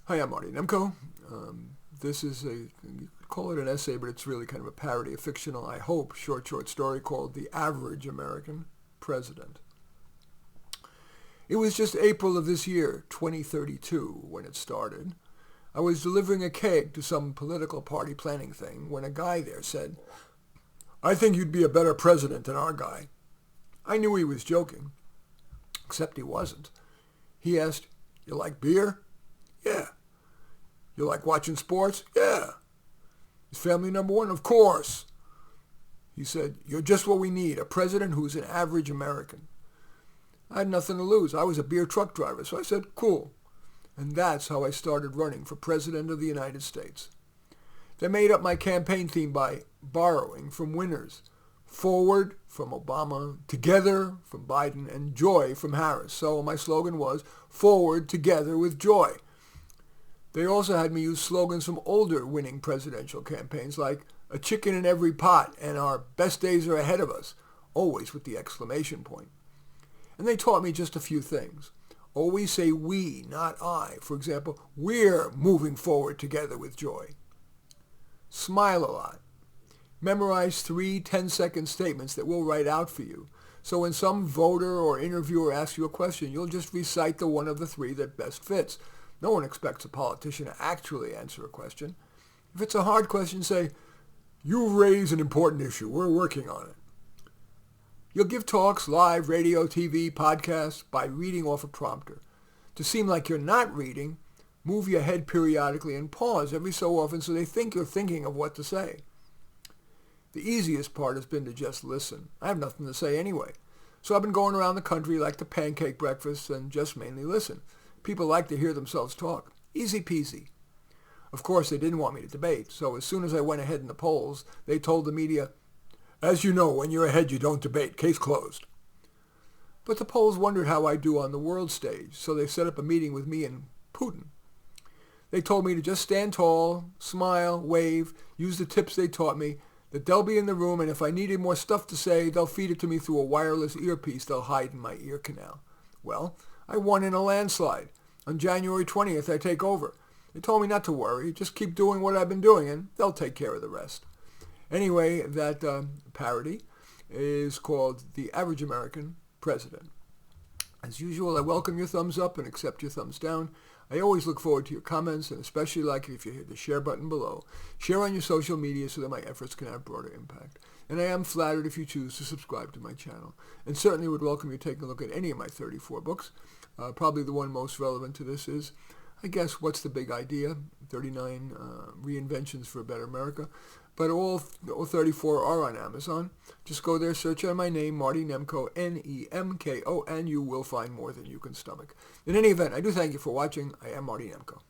Hi, I'm Marty Nemko. This is you could call it an essay, but it's really kind of a parody, a fictional, I hope, short story called The Average American President. It was just April of this year, 2032, when it started. I was delivering a keg to some political party planning thing when a guy there said, "I think you'd be a better president than our guy." I knew he was joking, except he wasn't. He asked, "You like beer?" "Yeah." "You like watching sports?" "Yeah." "Is family number one?" "Of course." He said, "You're just what we need, a president who's an average American." I had nothing to lose. I was a beer truck driver, so I said, "Cool." And that's how I started running for President of the United States. They made up my campaign theme by borrowing from winners. Forward from Obama, together from Biden, and joy from Harris. So my slogan was, forward together with joy. They also had me use slogans from older winning presidential campaigns like a chicken in every pot and our best days are ahead of us, always with the exclamation point. And they taught me just a few things. Always say we, not I. For example, we're moving forward together with joy. Smile a lot. Memorize 3 10-second statements that we'll write out for you. So when some voter or interviewer asks you a question, you'll just recite the one of the 3 that best fits. No one expects a politician to actually answer a question. If it's a hard question, say, "You raise an important issue. We're working on it." You'll give talks, live, radio, TV, podcasts, by reading off a prompter. To seem like you're not reading, move your head periodically and pause every so often so they think you're thinking of what to say. The easiest part has been to just listen. I have nothing to say anyway. So I've been going around the country like the pancake breakfast and just mainly listen. People like to hear themselves talk. Easy peasy. Of course, they didn't want me to debate, so as soon as I went ahead in the polls, they told the media, "As you know, when you're ahead, you don't debate. Case closed." But the polls wondered how I do on the world stage, so they set up a meeting with me and Putin. They told me to just stand tall, smile, wave, use the tips they taught me, that they'll be in the room, and if I needed more stuff to say, they'll feed it to me through a wireless earpiece they'll hide in my ear canal. Well, I won in a landslide. On January 20th, I take over. They told me not to worry, just keep doing what I've been doing, and they'll take care of the rest. Anyway, that parody is called The Average American President. As usual, I welcome your thumbs up and accept your thumbs down. I always look forward to your comments, and especially like it if you hit the share button below. Share on your social media so that my efforts can have broader impact. And I am flattered if you choose to subscribe to my channel. And certainly would welcome you taking a look at any of my 34 books. Probably the one most relevant to this is, I guess, What's the Big Idea? 39 Reinventions for a Better America. But all 34 are on Amazon. Just go there, search on my name, Marty Nemko, Nemko, and you will find more than you can stomach. In any event, I do thank you for watching. I am Marty Nemko.